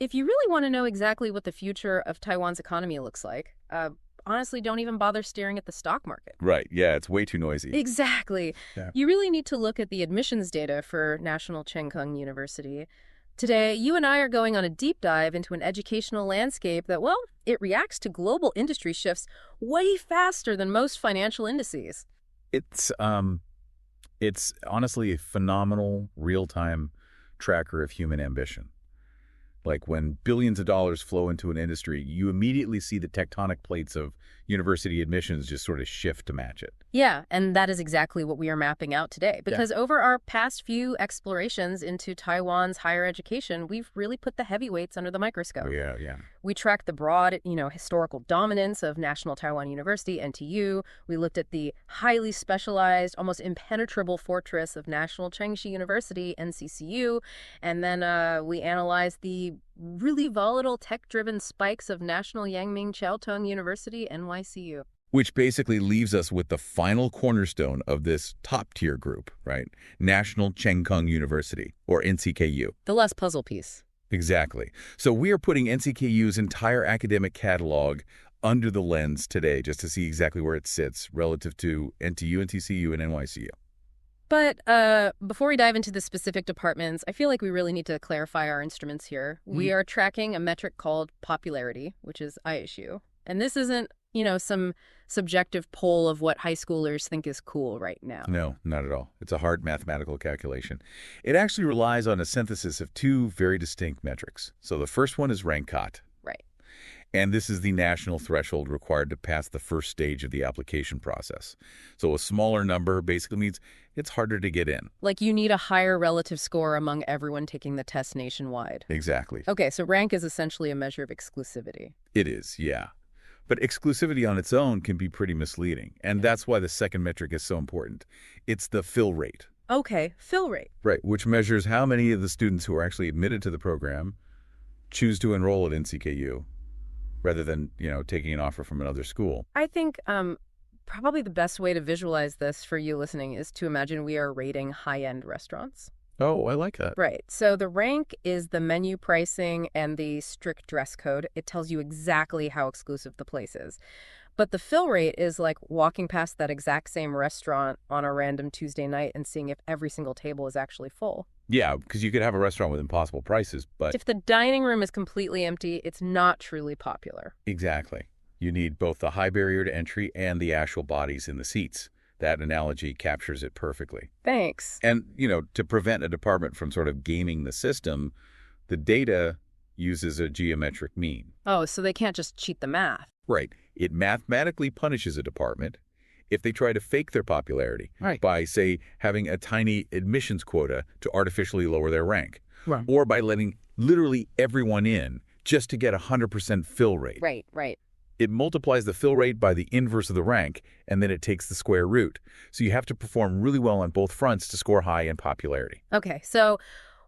If you really want to know exactly what the future of Taiwan's economy looks like, honestly, don't even bother staring at the stock market. Right. Yeah, it's way too noisy. Exactly. Yeah. You really need to look at the admissions data for National Cheng Kung University. Today, you and I are going on a deep dive into an educational landscape that, well, it reacts to global industry shifts way faster than most financial indices. It's honestly a phenomenal real-time tracker of human ambition. Like when billions of dollars flow into an industry, you immediately see the tectonic plates of university admissions just sort of shift to match it. Yeah, and that is exactly what we are mapping out today. Because over our past few explorations into Taiwan's higher education, we've really put the heavyweights under the microscope. Oh, yeah. We tracked the broad, historical dominance of National Taiwan University, NTU. We looked at the highly specialized, almost impenetrable fortress of National Chengxi University, NCCU. And then we analyzed the really volatile tech-driven spikes of National陽明交通University, NYCU. Which basically leaves us with the final cornerstone of this top-tier group, right? National Cheng Kung University, or NCKU. The last puzzle piece. Exactly. So we are putting NCKU's entire academic catalog under the lens today just to see exactly where it sits relative to NTU, NTCU, and NYCU. But before we dive into the specific departments, I feel like we really need to clarify our instruments here. We are tracking a metric called popularity, which is ISU. And this isn't, some subjective poll of what high schoolers think is cool right now. No, not at all. It's a hard mathematical calculation. It actually relies on a synthesis of two very distinct metrics. So the first one is rank COT. Right. And this is the national threshold required to pass the first stage of the application process. So a smaller number basically means it's harder to get in. Like you need a higher relative score among everyone taking the test nationwide. Exactly. Okay, so rank is essentially a measure of exclusivity. It is, yeah. But exclusivity on its own can be pretty misleading. And that's why the second metric is so important. It's the fill rate. Okay, fill rate. Right, which measures how many of the students who are actually admitted to the program choose to enroll at NCKU rather than, taking an offer from another school. I think probably the best way to visualize this for you listening is to imagine we are rating high-end restaurants. Oh, I like that. Right. So the rank is the menu pricing and the strict dress code. It tells you exactly how exclusive the place is. But the fill rate is like walking past that exact same restaurant on a random Tuesday night and seeing if every single table is actually full. Yeah, because you could have a restaurant with impossible prices, but if the dining room is completely empty, it's not truly popular. Exactly. You need both the high barrier to entry and the actual bodies in the seats. That analogy captures it perfectly. Thanks. And, to prevent a department from sort of gaming the system, the data uses a geometric mean. Oh, so they can't just cheat the math. Right. It mathematically punishes a department if they try to fake their popularity by, say, having a tiny admissions quota to artificially lower their rank. Right. Or by letting literally everyone in just to get 100% fill rate. Right. It multiplies the fill rate by the inverse of the rank, and then it takes the square root. So you have to perform really well on both fronts to score high in popularity. Okay, so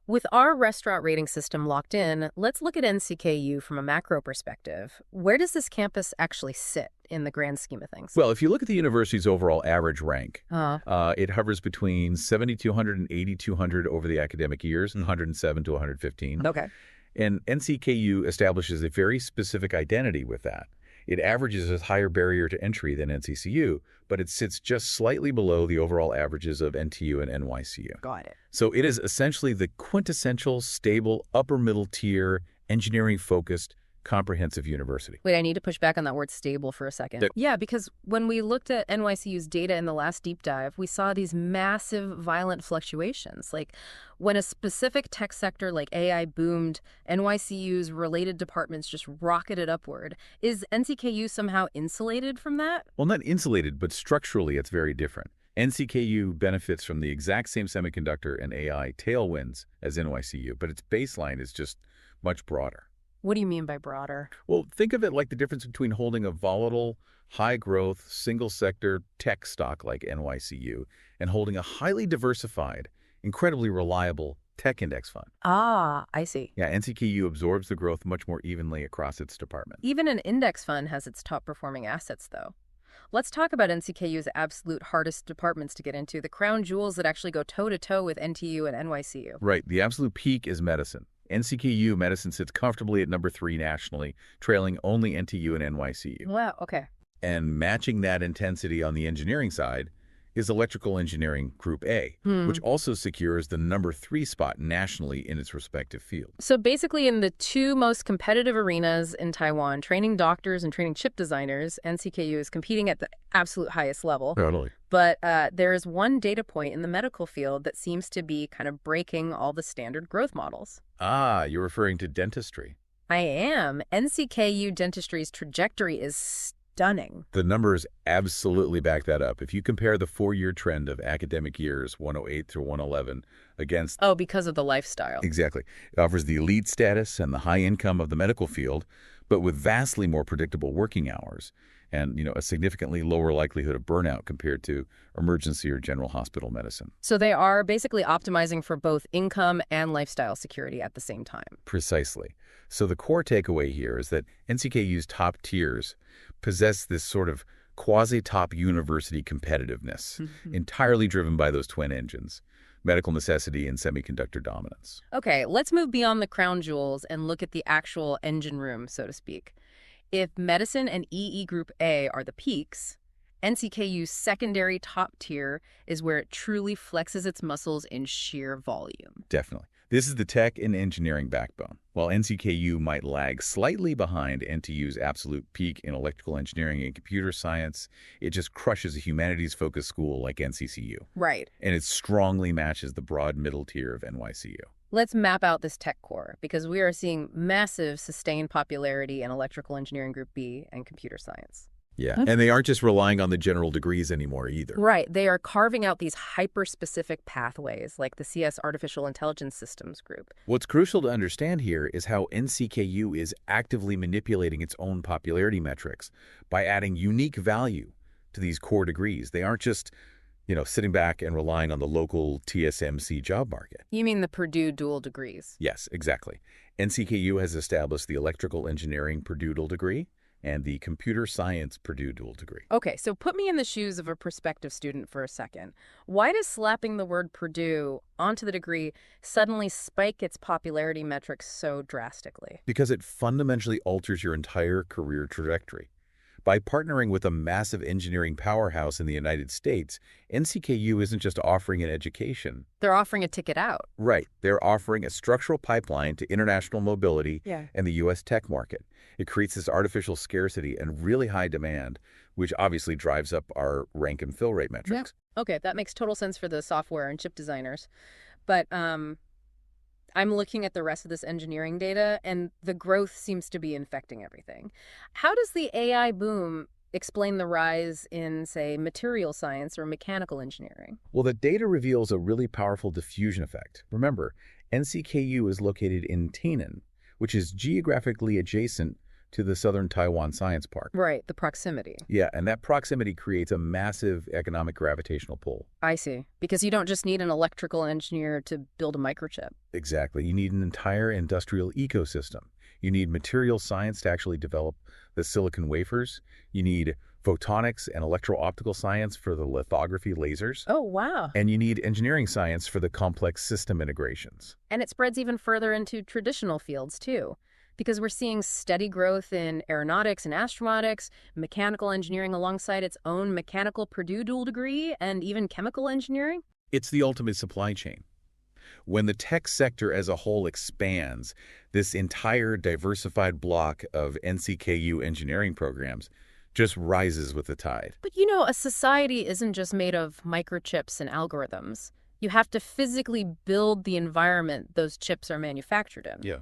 with our restaurant rating system locked in, let's look at NCKU from a macro perspective. Where does this campus actually sit in the grand scheme of things? Well, if you look at the university's overall average rank, it hovers between 7,200 and 8,200 over the academic years, 107 to 115. Okay. And NCKU establishes a very specific identity with that. It averages a higher barrier to entry than NCCU, but it sits just slightly below the overall averages of NTU and NYCU. Got it. So it is essentially the quintessential, stable, upper-middle tier, engineering-focused, comprehensive university. Wait, I need to push back on that word stable for a second. Yeah, because when we looked at NYCU's data in the last deep dive, we saw these massive, violent fluctuations. Like when a specific tech sector like AI boomed, NYCU's related departments just rocketed upward. Is NCKU somehow insulated from that? Well, not insulated, but structurally it's very different. NCKU benefits from the exact same semiconductor and AI tailwinds as NYCU, but its baseline is just much broader. What do you mean by broader? Well, think of it like the difference between holding a volatile, high-growth, single-sector tech stock like NYCU and holding a highly diversified, incredibly reliable tech index fund. Ah, I see. Yeah, NCKU absorbs the growth much more evenly across its department. Even an index fund has its top-performing assets, though. Let's talk about NCKU's absolute hardest departments to get into, the crown jewels that actually go toe-to-toe with NTU and NYCU. Right. The absolute peak is medicine. NCKU medicine sits comfortably at number 3 nationally, trailing only NTU and NYCU. Wow, okay. And matching that intensity on the engineering side is electrical engineering Group A, which also secures the number 3 spot nationally in its respective field. So basically in the two most competitive arenas in Taiwan, training doctors and training chip designers, NCKU is competing at the absolute highest level. Totally. But there is one data point in the medical field that seems to be kind of breaking all the standard growth models. Ah, you're referring to dentistry. I am. NCKU dentistry's trajectory is stunning. The numbers absolutely back that up. If you compare the 4-year trend of academic years 108 through 111 against... Oh, because of the lifestyle. Exactly. It offers the elite status and the high income of the medical field, but with vastly more predictable working hours and, a significantly lower likelihood of burnout compared to emergency or general hospital medicine. So they are basically optimizing for both income and lifestyle security at the same time. Precisely. So the core takeaway here is that NCKU's top tiers possess this sort of quasi-top university competitiveness, entirely driven by those twin engines, medical necessity and semiconductor dominance. Okay, let's move beyond the crown jewels and look at the actual engine room, so to speak. If medicine and EE Group A are the peaks, NCKU's secondary top tier is where it truly flexes its muscles in sheer volume. Definitely. This is the tech and engineering backbone. While NCKU might lag slightly behind NTU's absolute peak in electrical engineering and computer science, it just crushes a humanities-focused school like NCCU. Right. And it strongly matches the broad middle tier of NYCU. Let's map out this tech core, because we are seeing massive sustained popularity in electrical engineering Group B and computer science. Yeah, and they aren't just relying on the general degrees anymore either. Right. They are carving out these hyper-specific pathways, like the CS Artificial Intelligence Systems group. What's crucial to understand here is how NCKU is actively manipulating its own popularity metrics by adding unique value to these core degrees. They aren't just, sitting back and relying on the local TSMC job market. You mean the Purdue dual degrees? Yes, exactly. NCKU has established the electrical engineering Purdue dual degree and the computer science Purdue dual degree. Okay, so put me in the shoes of a prospective student for a second. Why does slapping the word Purdue onto the degree suddenly spike its popularity metrics so drastically? Because it fundamentally alters your entire career trajectory. By partnering with a massive engineering powerhouse in the United States, NCKU isn't just offering an education. They're offering a ticket out. Right. They're offering a structural pipeline to international mobility and the U.S. tech market. It creates this artificial scarcity and really high demand, which obviously drives up our rank and fill rate metrics. Yeah. Okay, that makes total sense for the software and chip designers. But I'm looking at the rest of this engineering data, and the growth seems to be infecting everything. How does the AI boom explain the rise in, say, material science or mechanical engineering? Well, the data reveals a really powerful diffusion effect. Remember, NCKU is located in Tainan, which is geographically adjacent to the Southern Taiwan Science Park. Right, the proximity. Yeah, and that proximity creates a massive economic gravitational pull. I see. Because you don't just need an electrical engineer to build a microchip. Exactly. You need an entire industrial ecosystem. You need material science to actually develop the silicon wafers. You need photonics and electro-optical science for the lithography lasers. Oh, wow. And you need engineering science for the complex system integrations. And it spreads even further into traditional fields, too. Because we're seeing steady growth in aeronautics and astronautics, mechanical engineering alongside its own mechanical Purdue dual degree, and even chemical engineering. It's the ultimate supply chain. When the tech sector as a whole expands, this entire diversified block of NCKU engineering programs just rises with the tide. But a society isn't just made of microchips and algorithms. You have to physically build the environment those chips are manufactured in. Yeah.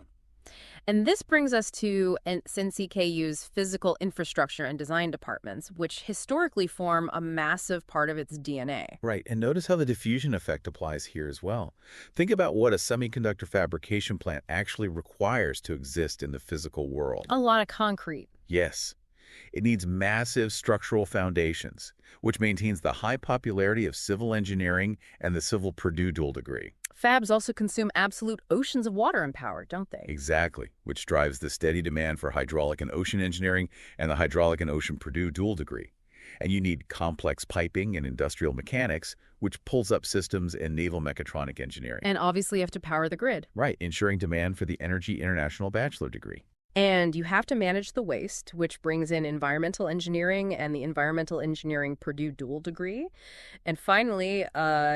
And this brings us to NCKU's physical infrastructure and design departments, which historically form a massive part of its DNA. Right, and notice how the diffusion effect applies here as well. Think about what a semiconductor fabrication plant actually requires to exist in the physical world. A lot of concrete. Yes. It needs massive structural foundations, which maintains the high popularity of civil engineering and the civil Purdue dual degree. Fabs also consume absolute oceans of water and power, don't they? Exactly, which drives the steady demand for hydraulic and ocean engineering and the hydraulic and ocean Purdue dual degree. And you need complex piping and industrial mechanics, which pulls up systems and naval mechatronic engineering. And obviously you have to power the grid. Right, ensuring demand for the Energy International Bachelor degree. And you have to manage the waste, which brings in environmental engineering and the environmental engineering Purdue dual degree. And finally,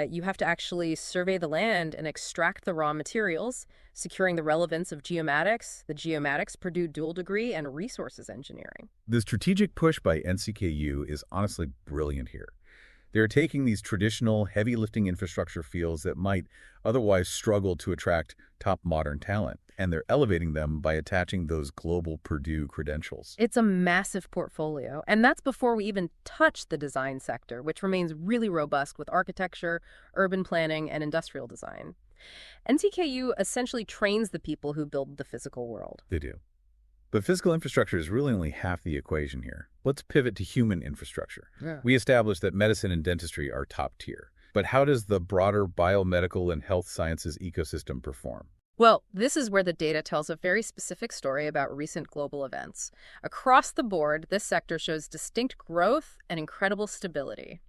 you have to actually survey the land and extract the raw materials, securing the relevance of geomatics, the geomatics Purdue dual degree, and resources engineering. The strategic push by NCKU is honestly brilliant here. They're taking these traditional heavy-lifting infrastructure fields that might otherwise struggle to attract top modern talent, and they're elevating them by attaching those global Purdue credentials. It's a massive portfolio, and that's before we even touch the design sector, which remains really robust with architecture, urban planning, and industrial design. NCKU essentially trains the people who build the physical world. They do. But physical infrastructure is really only half the equation here. Let's pivot to human infrastructure. Yeah. We established that medicine and dentistry are top tier. But how does the broader biomedical and health sciences ecosystem perform? Well, this is where the data tells a very specific story about recent global events. Across the board, this sector shows distinct growth and incredible stability.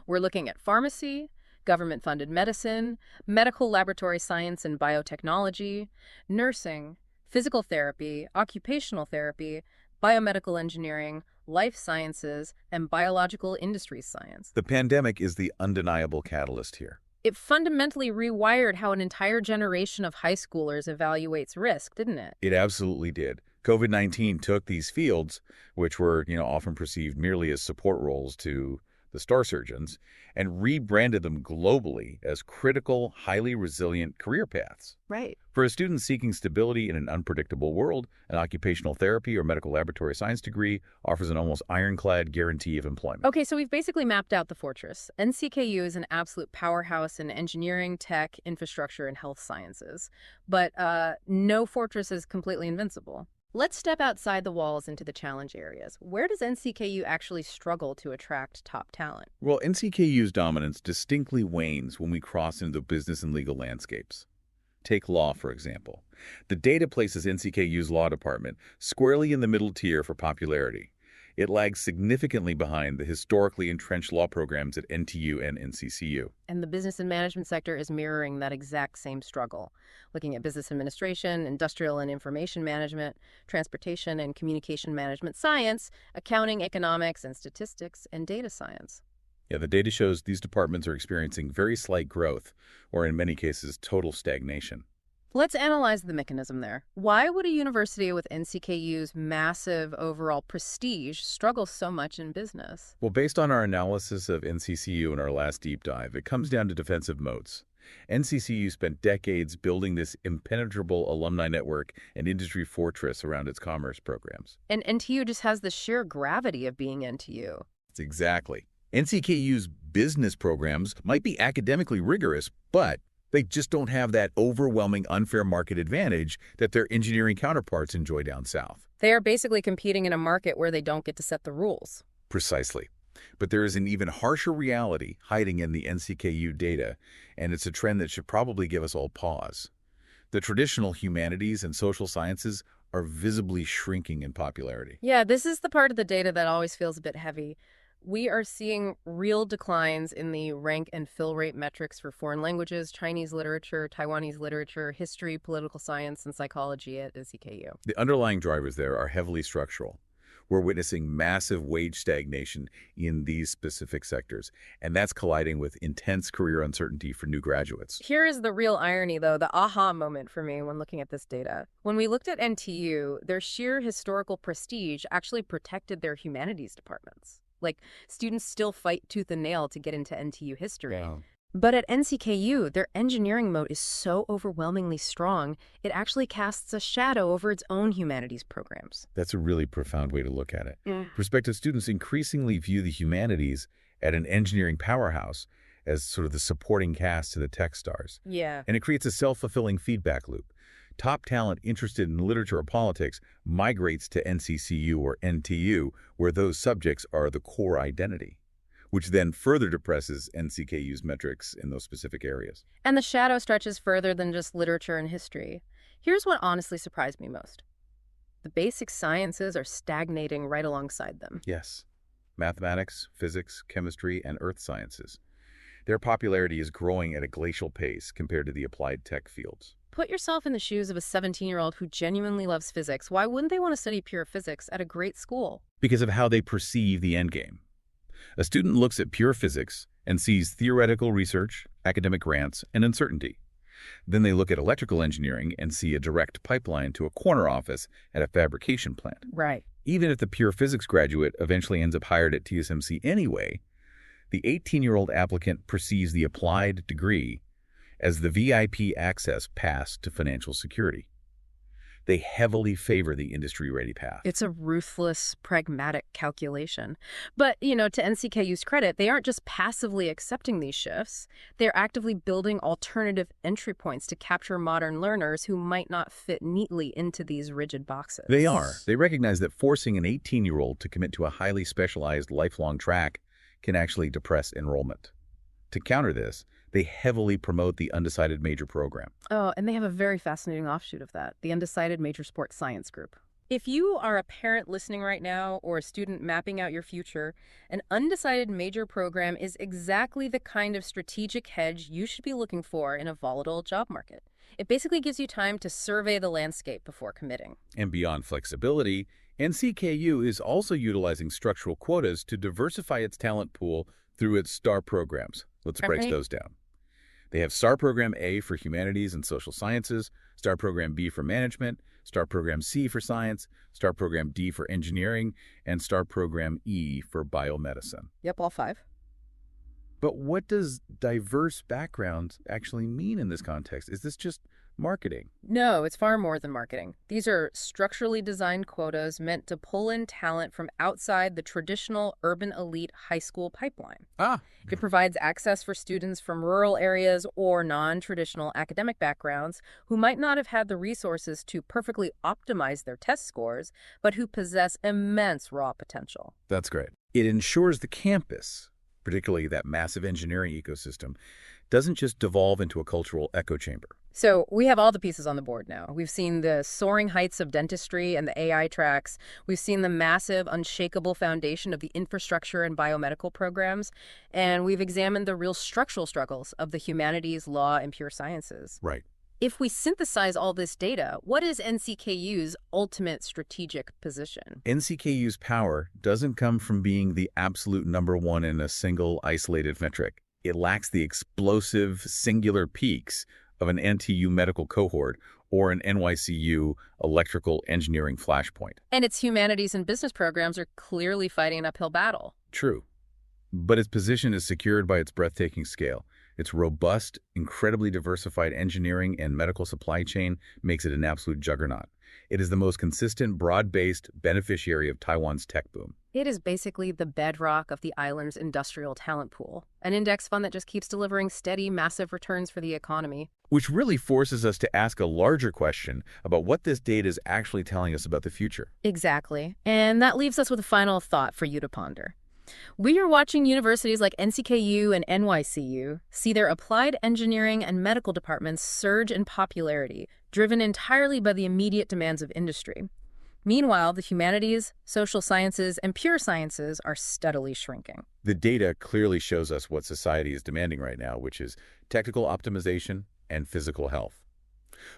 We're looking at pharmacy, government-funded medicine, medical laboratory science and biotechnology, nursing, physical therapy, occupational therapy, biomedical engineering, life sciences, and biological industries science. The pandemic is the undeniable catalyst here. It fundamentally rewired how an entire generation of high schoolers evaluates risk, didn't it? It absolutely did. COVID-19 took these fields, which were, often perceived merely as support roles to the star surgeons, and rebranded them globally as critical, highly resilient career paths. Right. For a student seeking stability in an unpredictable world, an occupational therapy or medical laboratory science degree offers an almost ironclad guarantee of employment. Okay, so we've basically mapped out the fortress. NCKU is an absolute powerhouse in engineering, tech, infrastructure, and health sciences. But no fortress is completely invincible. Let's step outside the walls into the challenge areas. Where does NCKU actually struggle to attract top talent? Well, NCKU's dominance distinctly wanes when we cross into the business and legal landscapes. Take law, for example. The data places NCKU's law department squarely in the middle tier for popularity. It lags significantly behind the historically entrenched law programs at NTU and NCCU. And the business and management sector is mirroring that exact same struggle, looking at business administration, industrial and information management, transportation and communication management science, accounting, economics, and statistics, and data science. Yeah, the data shows these departments are experiencing very slight growth, or in many cases, total stagnation. Let's analyze the mechanism there. Why would a university with NCKU's massive overall prestige struggle so much in business? Well, based on our analysis of NCCU in our last deep dive, it comes down to defensive moats. NCCU spent decades building this impenetrable alumni network and industry fortress around its commerce programs. And NTU just has the sheer gravity of being NTU. Exactly. NCKU's business programs might be academically rigorous, but they just don't have that overwhelming unfair market advantage that their engineering counterparts enjoy down south. They are basically competing in a market where they don't get to set the rules. Precisely. But there is an even harsher reality hiding in the NCKU data, and it's a trend that should probably give us all pause. The traditional humanities and social sciences are visibly shrinking in popularity. Yeah, this is the part of the data that always feels a bit heavy. We are seeing real declines in the rank and fill rate metrics for foreign languages, Chinese literature, Taiwanese literature, history, political science, and psychology at NCKU. The underlying drivers there are heavily structural. We're witnessing massive wage stagnation in these specific sectors, and that's colliding with intense career uncertainty for new graduates. Here is the real irony, though, the aha moment for me when looking at this data. When we looked at NTU, their sheer historical prestige actually protected their humanities departments. Like, students still fight tooth and nail to get into NTU history. Yeah. But at NCKU, their engineering moat is so overwhelmingly strong, it actually casts a shadow over its own humanities programs. That's a really profound way to look at it. Yeah. Prospective students increasingly view the humanities at an engineering powerhouse as sort of the supporting cast to the tech stars. Yeah. And it creates a self-fulfilling feedback loop. Top talent interested in literature or politics migrates to NCCU or NTU, where those subjects are the core identity, which then further depresses NCKU's metrics in those specific areas. And the shadow stretches further than just literature and history. Here's what honestly surprised me most. The basic sciences are stagnating right alongside them. Yes. mathematics, physics, chemistry, and earth sciences. Their popularity is growing at a glacial pace compared to the applied tech fields. Put yourself in the shoes of a 17-year-old who genuinely loves physics. Why wouldn't they want to study pure physics at a great school? Because of how they perceive the endgame. A student looks at pure physics and sees theoretical research, academic grants, and uncertainty. Then they look at electrical engineering and see a direct pipeline to a corner office at a fabrication plant. Right. Even if the pure physics graduate eventually ends up hired at TSMC anyway, the 18-year-old applicant perceives the applied degree as the VIP access pass to financial security. They heavily favor the industry-ready path. It's a ruthless, pragmatic calculation. But, to NCKU's credit, they aren't just passively accepting these shifts. They're actively building alternative entry points to capture modern learners who might not fit neatly into these rigid boxes. They are. They recognize that forcing an 18-year-old to commit to a highly specialized lifelong track can actually depress enrollment. To counter this, they heavily promote the undecided major program. Oh, and they have a very fascinating offshoot of that, the Undecided Major Sports Science Group. If you are a parent listening right now or a student mapping out your future, an undecided major program is exactly the kind of strategic hedge you should be looking for in a volatile job market. It basically gives you time to survey the landscape before committing. And beyond flexibility, NCKU is also utilizing structural quotas to diversify its talent pool through its STAR programs. Let's break those down. They have STAR Program A for Humanities and Social Sciences, STAR Program B for Management, STAR Program C for Science, STAR Program D for Engineering, and STAR Program E for Biomedicine. Yep, all 5. But what does diverse backgrounds actually mean in this context? Is this just marketing? No, it's far more than marketing. These are structurally designed quotas meant to pull in talent from outside the traditional urban elite high school pipeline. It provides access for students from rural areas or non-traditional academic backgrounds who might not have had the resources to perfectly optimize their test scores, but who possess immense raw potential. That's great. It ensures the campus, particularly that massive engineering ecosystem, doesn't just devolve into a cultural echo chamber. So we have all the pieces on the board now. We've seen the soaring heights of dentistry and the AI tracks. We've seen the massive, unshakable foundation of the infrastructure and biomedical programs. And we've examined the real structural struggles of the humanities, law, and pure sciences. Right. If we synthesize all this data, what is NCKU's ultimate strategic position? NCKU's power doesn't come from being the absolute #1 in a single isolated metric. It lacks the explosive, singular peaks of an NTU medical cohort or an NYCU electrical engineering flashpoint. And its humanities and business programs are clearly fighting an uphill battle. True. But its position is secured by its breathtaking scale. Its robust, incredibly diversified engineering and medical supply chain makes it an absolute juggernaut. It is the most consistent, broad-based beneficiary of Taiwan's tech boom. It is basically the bedrock of the island's industrial talent pool, an index fund that just keeps delivering steady, massive returns for the economy. Which really forces us to ask a larger question about what this data is actually telling us about the future. Exactly. And that leaves us with a final thought for you to ponder. We are watching universities like NCKU and NYCU see their applied engineering and medical departments surge in popularity, driven entirely by the immediate demands of industry. Meanwhile, the humanities, social sciences, and pure sciences are steadily shrinking. The data clearly shows us what society is demanding right now, which is technical optimization and physical health.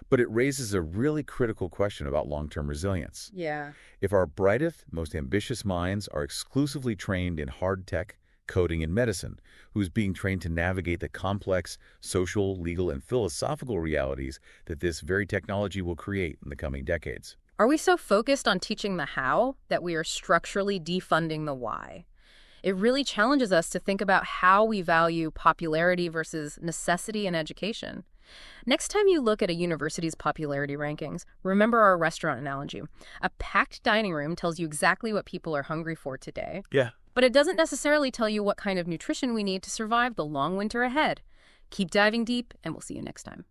But it raises a really critical question about long-term resilience. Yeah. If our brightest, most ambitious minds are exclusively trained in hard tech, coding, and medicine, who's being trained to navigate the complex social, legal, and philosophical realities that this very technology will create in the coming decades? Are we so focused on teaching the how that we are structurally defunding the why? It really challenges us to think about how we value popularity versus necessity in education. Next time you look at a university's popularity rankings, remember our restaurant analogy. A packed dining room tells you exactly what people are hungry for today. Yeah. But it doesn't necessarily tell you what kind of nutrition we need to survive the long winter ahead. Keep diving deep, and we'll see you next time.